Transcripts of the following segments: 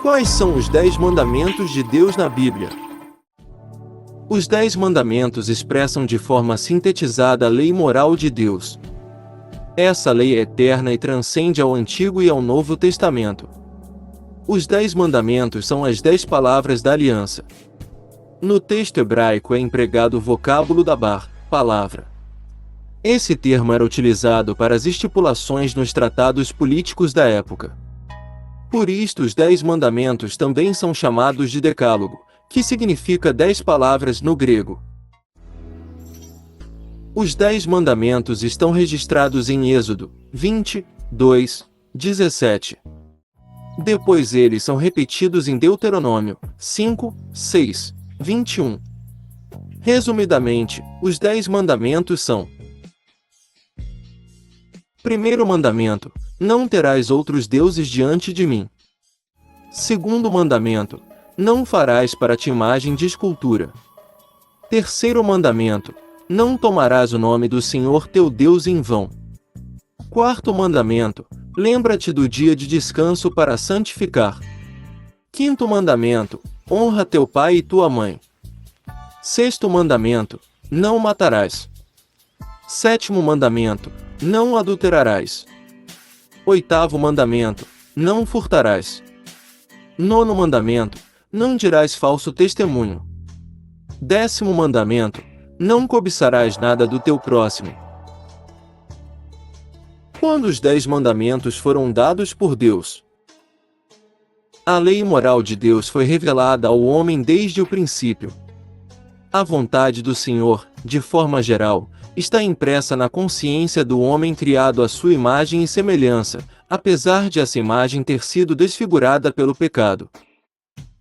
Quais são os 10 mandamentos de Deus na Bíblia? Os 10 mandamentos expressam de forma sintetizada a lei moral de Deus. Essa lei é eterna e transcende ao Antigo e ao Novo Testamento. Os 10 mandamentos são as 10 palavras da aliança. No texto hebraico é empregado o vocábulo dabar, palavra. Esse termo era utilizado para as estipulações nos tratados políticos da época. Por isto, os 10 mandamentos também são chamados de Decálogo, que significa 10 palavras no grego. Os 10 mandamentos estão registrados em Êxodo 22, 17. Depois eles são repetidos em Deuteronômio 5, 6, 21. Resumidamente, os 10 mandamentos são: primeiro mandamento: não terás outros deuses diante de mim. Segundo mandamento: não farás para ti imagem de escultura. Terceiro mandamento: não tomarás o nome do Senhor teu Deus em vão. Quarto mandamento: lembra-te do dia de descanso para santificar. Quinto mandamento: honra teu pai e tua mãe. Sexto mandamento: não matarás. Sétimo mandamento: não adulterarás. Oitavo mandamento: não furtarás. Nono mandamento: não dirás falso testemunho. Décimo mandamento: não cobiçarás nada do teu próximo. Quando os 10 mandamentos foram dados por Deus? A lei moral de Deus foi revelada ao homem desde o princípio. A vontade do Senhor, de forma geral, está impressa na consciência do homem criado à sua imagem e semelhança, apesar de essa imagem ter sido desfigurada pelo pecado.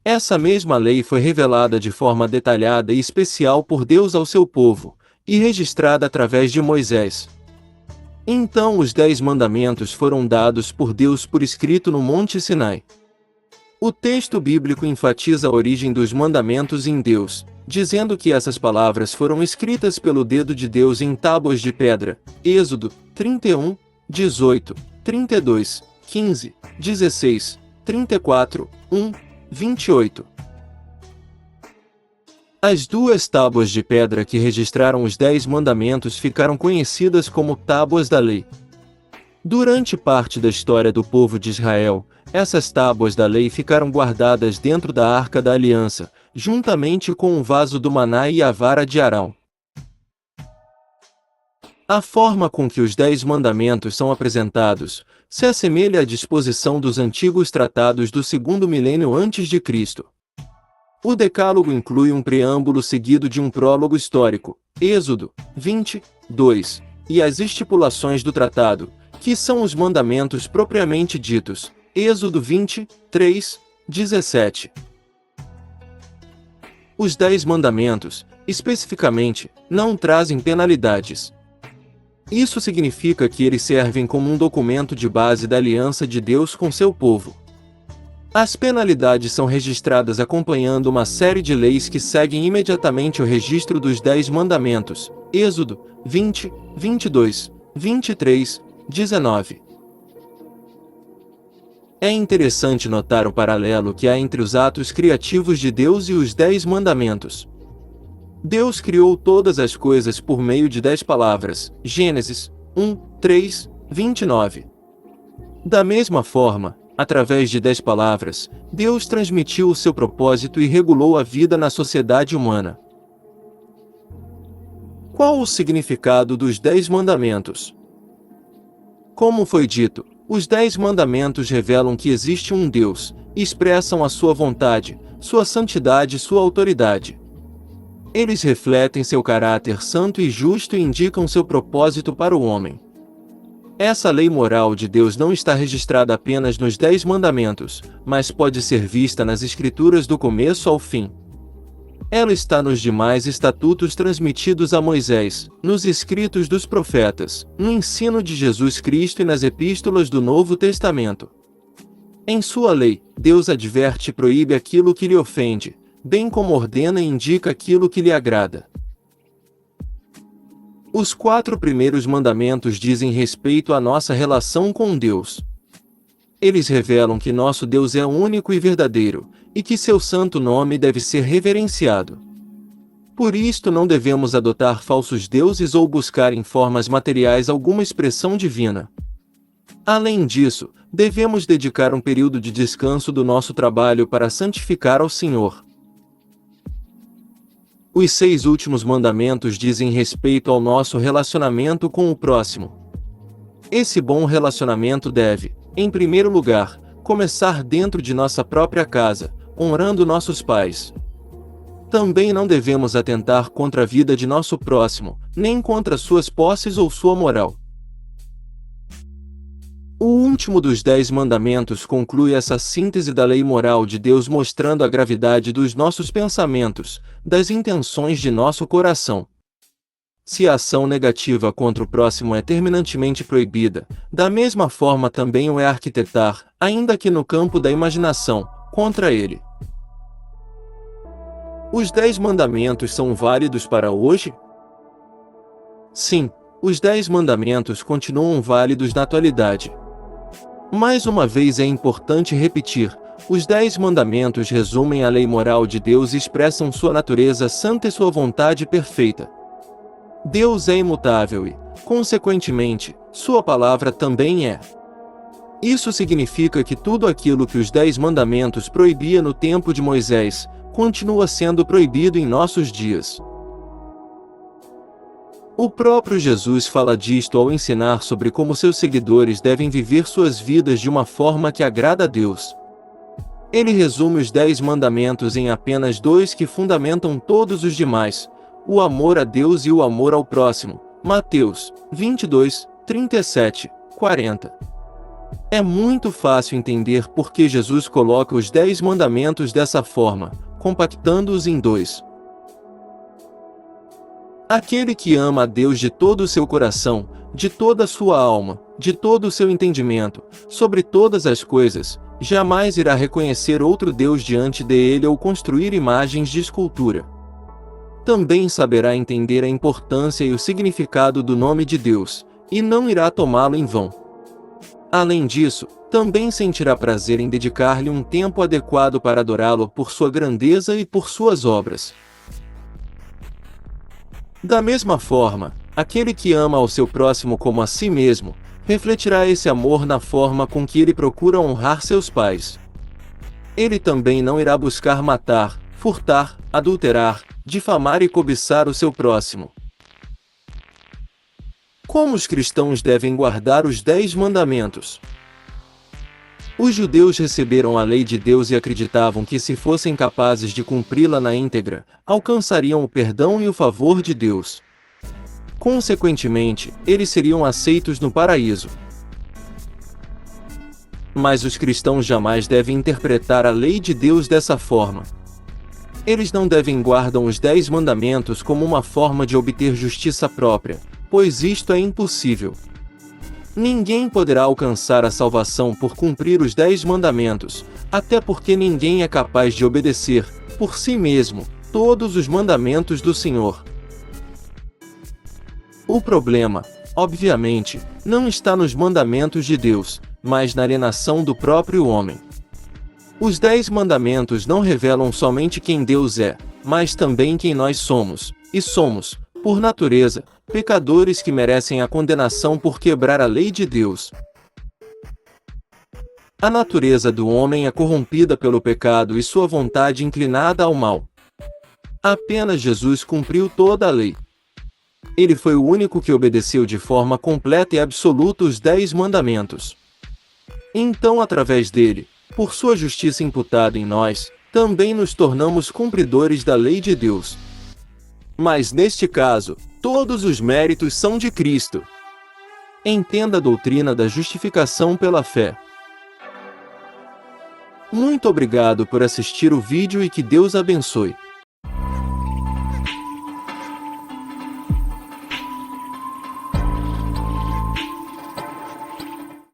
Essa mesma lei foi revelada de forma detalhada e especial por Deus ao seu povo, e registrada através de Moisés. Então os 10 mandamentos foram dados por Deus por escrito no Monte Sinai. O texto bíblico enfatiza a origem dos mandamentos em Deus, dizendo que essas palavras foram escritas pelo dedo de Deus em tábuas de pedra. Êxodo 31, 18, 32, 15, 16, 34, 1, 28. As 2 tábuas de pedra que registraram os 10 mandamentos ficaram conhecidas como Tábuas da Lei. Durante parte da história do povo de Israel, essas tábuas da lei ficaram guardadas dentro da Arca da Aliança, juntamente com o vaso do maná e a vara de Arão. A forma com que os 10 mandamentos são apresentados se assemelha à disposição dos antigos tratados do segundo milênio antes de Cristo. O Decálogo inclui um preâmbulo seguido de um prólogo histórico, Êxodo 22, e as estipulações do tratado, que são os mandamentos propriamente ditos, Êxodo 23, 17. Os 10 mandamentos, especificamente, não trazem penalidades. Isso significa que eles servem como um documento de base da aliança de Deus com seu povo. As penalidades são registradas acompanhando uma série de leis que seguem imediatamente o registro dos 10 mandamentos, Êxodo 20, 22, 23, 19. É interessante notar o paralelo que há entre os atos criativos de Deus e os 10 mandamentos. Deus criou todas as coisas por meio de 10 palavras, Gênesis 1, 3, 29. Da mesma forma, através de 10 palavras, Deus transmitiu o seu propósito e regulou a vida na sociedade humana. Qual o significado dos 10 mandamentos? Como foi dito, os 10 mandamentos revelam que existe um Deus, e expressam a sua vontade, sua santidade e sua autoridade. Eles refletem seu caráter santo e justo e indicam seu propósito para o homem. Essa lei moral de Deus não está registrada apenas nos 10 mandamentos, mas pode ser vista nas Escrituras do começo ao fim. Ela está nos demais estatutos transmitidos a Moisés, nos escritos dos profetas, no ensino de Jesus Cristo e nas epístolas do Novo Testamento. Em sua lei, Deus adverte e proíbe aquilo que lhe ofende, bem como ordena e indica aquilo que lhe agrada. Os 4 primeiros mandamentos dizem respeito à nossa relação com Deus. Eles revelam que nosso Deus é único e verdadeiro, e que seu santo nome deve ser reverenciado. Por isto não devemos adotar falsos deuses ou buscar em formas materiais alguma expressão divina. Além disso, devemos dedicar um período de descanso do nosso trabalho para santificar ao Senhor. Os 6 últimos mandamentos dizem respeito ao nosso relacionamento com o próximo. Esse bom relacionamento deve, em primeiro lugar, começar dentro de nossa própria casa, honrando nossos pais. Também não devemos atentar contra a vida de nosso próximo, nem contra suas posses ou sua moral. O último dos 10 mandamentos conclui essa síntese da lei moral de Deus, mostrando a gravidade dos nossos pensamentos, das intenções de nosso coração. Se a ação negativa contra o próximo é terminantemente proibida, da mesma forma também o é arquitetar, ainda que no campo da imaginação, contra ele. Os 10 mandamentos são válidos para hoje? Sim, os 10 mandamentos continuam válidos na atualidade. Mais uma vez é importante repetir, os 10 mandamentos resumem a lei moral de Deus e expressam sua natureza santa e sua vontade perfeita. Deus é imutável e, consequentemente, sua palavra também é. Isso significa que tudo aquilo que os 10 mandamentos proibia no tempo de Moisés, continua sendo proibido em nossos dias. O próprio Jesus fala disto ao ensinar sobre como seus seguidores devem viver suas vidas de uma forma que agrada a Deus. Ele resume os 10 mandamentos em apenas 2 que fundamentam todos os demais: o amor a Deus e o amor ao próximo. Mateus 22, 37, 40. É muito fácil entender por que Jesus coloca os 10 mandamentos dessa forma, compactando-os em 2. Aquele que ama a Deus de todo o seu coração, de toda a sua alma, de todo o seu entendimento, sobre todas as coisas, jamais irá reconhecer outro Deus diante dele ou construir imagens de escultura. Também saberá entender a importância e o significado do nome de Deus, e não irá tomá-lo em vão. Além disso, também sentirá prazer em dedicar-lhe um tempo adequado para adorá-lo por sua grandeza e por suas obras. Da mesma forma, aquele que ama ao seu próximo como a si mesmo, refletirá esse amor na forma com que ele procura honrar seus pais. Ele também não irá buscar matar, furtar, adulterar, difamar e cobiçar o seu próximo. Como os cristãos devem guardar os 10 mandamentos? Os judeus receberam a lei de Deus e acreditavam que, se fossem capazes de cumpri-la na íntegra, alcançariam o perdão e o favor de Deus. Consequentemente, eles seriam aceitos no paraíso. Mas os cristãos jamais devem interpretar a lei de Deus dessa forma. Eles não devem guardar os 10 mandamentos como uma forma de obter justiça própria, pois isto é impossível. Ninguém poderá alcançar a salvação por cumprir os 10 mandamentos, até porque ninguém é capaz de obedecer, por si mesmo, todos os mandamentos do Senhor. O problema, obviamente, não está nos mandamentos de Deus, mas na alienação do próprio homem. Os 10 mandamentos não revelam somente quem Deus é, mas também quem nós somos, e somos, por natureza, pecadores que merecem a condenação por quebrar a lei de Deus. A natureza do homem é corrompida pelo pecado e sua vontade inclinada ao mal. Apenas Jesus cumpriu toda a lei. Ele foi o único que obedeceu de forma completa e absoluta os 10 mandamentos. Então, através dele, por sua justiça imputada em nós, também nos tornamos cumpridores da lei de Deus. Mas neste caso, todos os méritos são de Cristo. Entenda a doutrina da justificação pela fé. Muito obrigado por assistir o vídeo e que Deus abençoe.